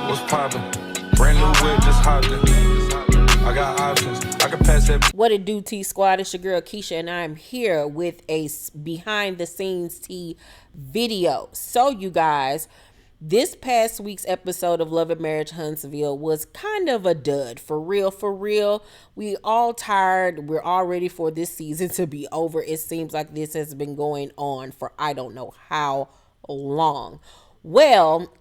What's poppin'? Brand new whip, just hopped in. I got options. I can pass that. What it do, T Squad? It's your girl Keisha, and I'm here with a behind the scenes T video. So, you guys, this past week's episode of Love and Marriage Huntsville was kind of a dud. For real, for real. We all tired. We're all ready for this season to be over. It seems like this has been going on for I don't know how long. Well,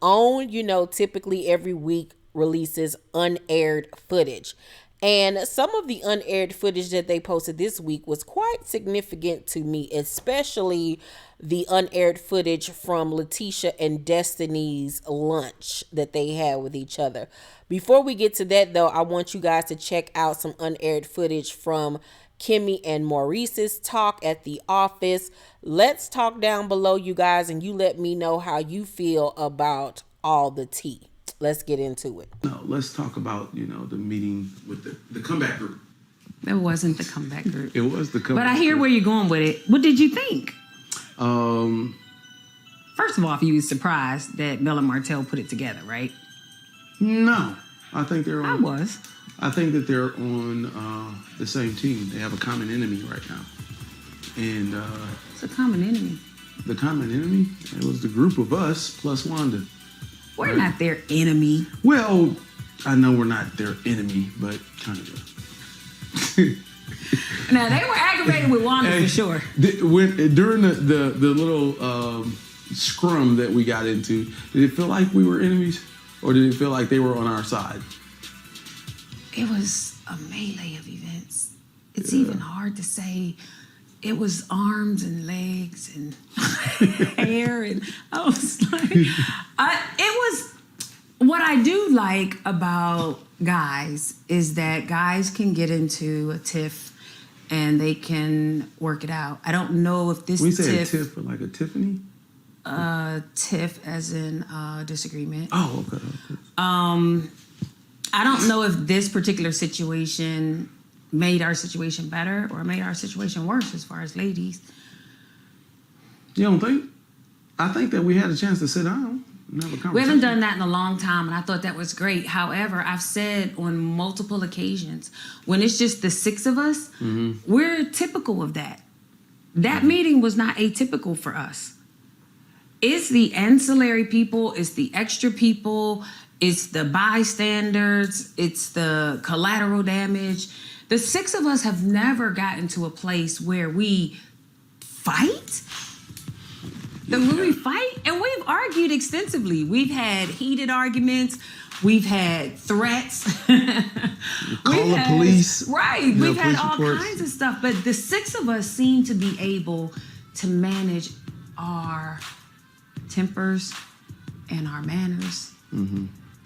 typically every week releases unaired footage. And some of the unaired footage that they posted this week was quite significant to me, especially the unaired footage from Letitia and Destiny's lunch that they had with each other. Before we get to that, though, I want you guys to check out some unaired footage from Kimmy and Maurice's talk at the office. Let's talk down below, you guys, and you let me know how you feel about all the tea. Let's get into it. No, let's talk about, the meeting with the comeback group. It wasn't the comeback group. It was the comeback But I hear group. where you're going with it. What did you think? First of all, if you was surprised that Mel and Martell put it together, right? No. I think they're on. I was. I think that they're on the same team. They have a common enemy right now. And It's a common enemy. the common enemy, it was the group of us plus Wanda. We're not their enemy. Well, I know we're not their enemy, but kind of. Now, they were aggravated with Wanda for sure. During the little scrum that we got into, did it feel like we were enemies? Or did it feel like they were on our side? It was a melee of events. It's even hard to say. It was arms and legs and hair, and I was like, what I do like about guys is that guys can get into a tiff and they can work it out. I don't know if this we say a tiff, but like a Tiffany? Tiff as in disagreement. Oh, okay. I don't know if this particular situation made our situation better or made our situation worse as far as ladies. You don't think? I think that we had a chance to sit down and have a conversation. We haven't done that in a long time, and I thought that was great. However, I've said on multiple occasions, when it's just the six of us, we're typical of that. That meeting was not atypical for us. It's the ancillary people, it's the extra people, it's the bystanders, it's the collateral damage. The six of us have never gotten to a place where we fight. When we fight, and we've argued extensively. We've had heated arguments. We've had threats. Call the police. Right. We've had all reports. kinds of stuff. But the six of us seem to be able to manage our tempers and our manners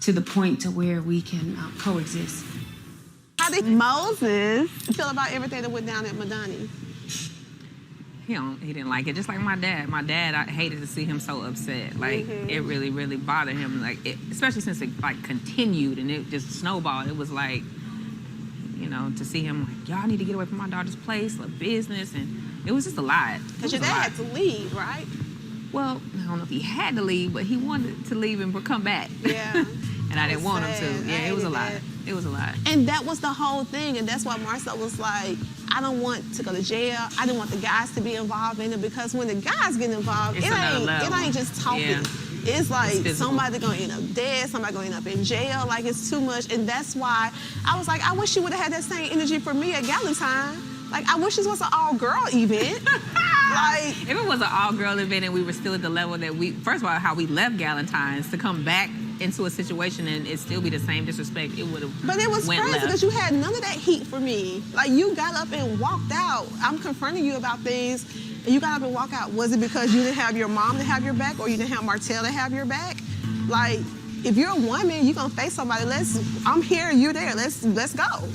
to the point to where we can coexist. How did Moses feel about everything that went down at Madani? He didn't like it. Just like my dad. My dad, I hated to see him so upset. Like it really, really bothered him. Like especially since it continued and it just snowballed. It was like, to see him like, y'all need to get away from my daughter's place, a business, and it was just a lot. Because your dad had to leave, right? Well, I don't know if he had to leave, but he wanted to leave and come back. Yeah. And I didn't want him to. Yeah, it was a lot. It was a lot. And that was the whole thing, and that's why Marcel was like, I don't want to go to jail. I didn't want the guys to be involved in it, because when the guys get involved, it ain't just talking. Yeah. It's like somebody gonna end up dead, somebody gonna end up in jail. Like, it's too much, and that's why I was like, I wish you would have had that same energy for me at Galentine. Like, I wish this was an all-girl event. Like, if it was an all-girl event and we were still at the level that first of all, how we left Galentine's, to come back into a situation and it still be the same disrespect, it would have. But it was crazy because you had none of that heat for me. Like, you got up and walked out. I'm confronting you about things, and you got up and walked out. Was it because you didn't have your mom to have your back, or you didn't have Martell to have your back? Like, if you're a woman, you're gonna face somebody. I'm here, you're there. Let's go.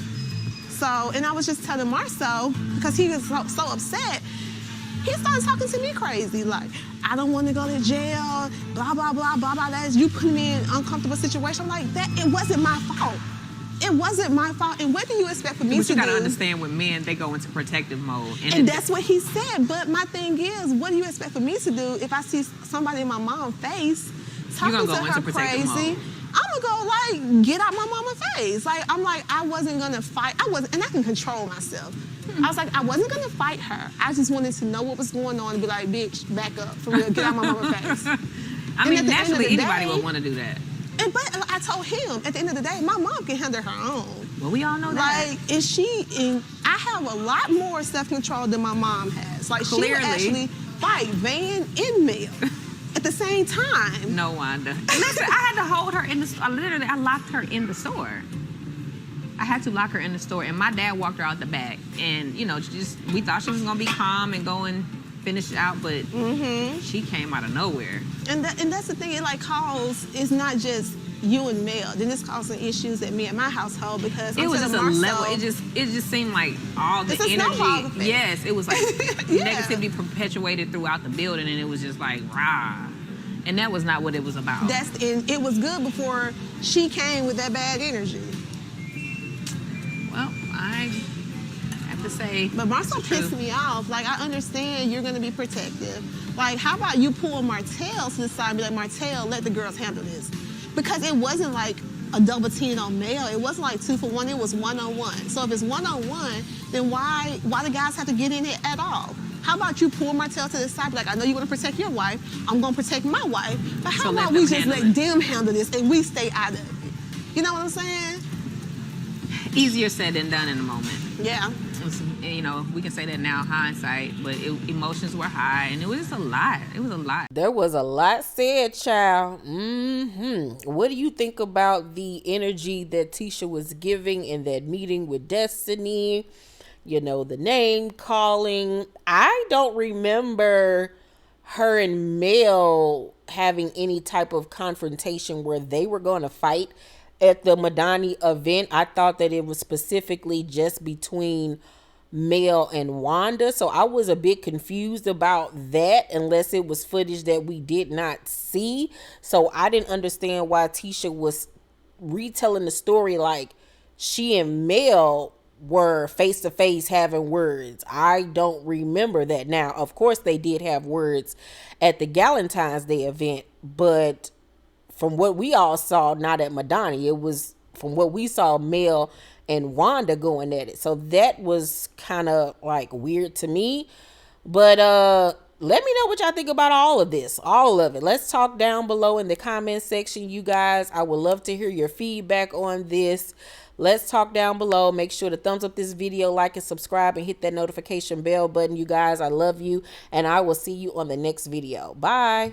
So, and I was just telling Marcel, because he was so upset, he started talking to me crazy, like, I don't want to go to jail, blah, blah, blah, blah, blah. That's you putting me in an uncomfortable situation. I'm like, it wasn't my fault. It wasn't my fault. And what do you expect for me to do? But you gotta understand, with men, they go into protective mode. And that's what he said. But my thing is, what do you expect for me to do if I see somebody in my mom's face talking to her crazy? I'm would go like, get out my mama's face. Like, I'm like, I wasn't gonna fight. And I can control myself. I was like, I wasn't gonna fight her. I just wanted to know what was going on and be like, bitch, back up, for real, get out my mama's face. I mean, naturally, anybody would want to do that. But I told him, at the end of the day, my mom can handle her own. Well, we all know that. Like, I have a lot more self-control than my mom has. Like, Clearly. she would actually fight Van and Mel at the same time. No wonder. Listen, I had to hold her in the store. I locked her in the store. I had to lock her in the store, and my dad walked her out the back. And, you know, we thought she was going to be calm and go and finish out, but she came out of nowhere. And that's the thing, it's not just you and Mel. Then it's causing issues at me and my household because it was just a level. It just seemed like all the energy. Yes, it was like negativity perpetuated throughout the building, and it was just like rah. And that was not what it was about. And it was good before she came with that bad energy. Well, I have to say, but Marcel pissed me off. Like, I understand you're gonna be protective. Like, how about you pull Martell to the side and be like, Martell, let the girls handle this. Because it wasn't like a double team on Mel. It wasn't like 2 for 1, it was 1-on-1. So if it's 1-on-1, then why the guys have to get in it at all? How about you pull Martell to the side, be like, I know you want to protect your wife, I'm gonna protect my wife, but how about we just let them handle this and we stay out of it? You know what I'm saying? Easier said than done in the moment. Yeah. You know, we can say that now, hindsight, but emotions were high, and it was just a lot. It was a lot. There was a lot said, child. What do you think about the energy that Tisha was giving in that meeting with Destiny? You know, the name calling. I don't remember her and Mel having any type of confrontation where they were going to fight at the Madani event. I thought that it was specifically just between Mel and Wanda, so I was a bit confused about that unless it was footage that we did not see. So I didn't understand why Tisha was retelling the story like she and Mel were face to face having words. I don't remember that. Now, of course, they did have words at the Galentine's Day event, but from what we all saw, not at Madani, it was from what we saw Mel and Wanda going at it. So that was kind of like weird to me. But let me know what y'all think about all of this, all of it. Let's talk down below in the comment section, you guys. I would love to hear your feedback on this. Let's talk down below. Make sure to thumbs up this video, like and subscribe, and hit that notification bell button, you guys. I love you, and I will see you on the next video. Bye.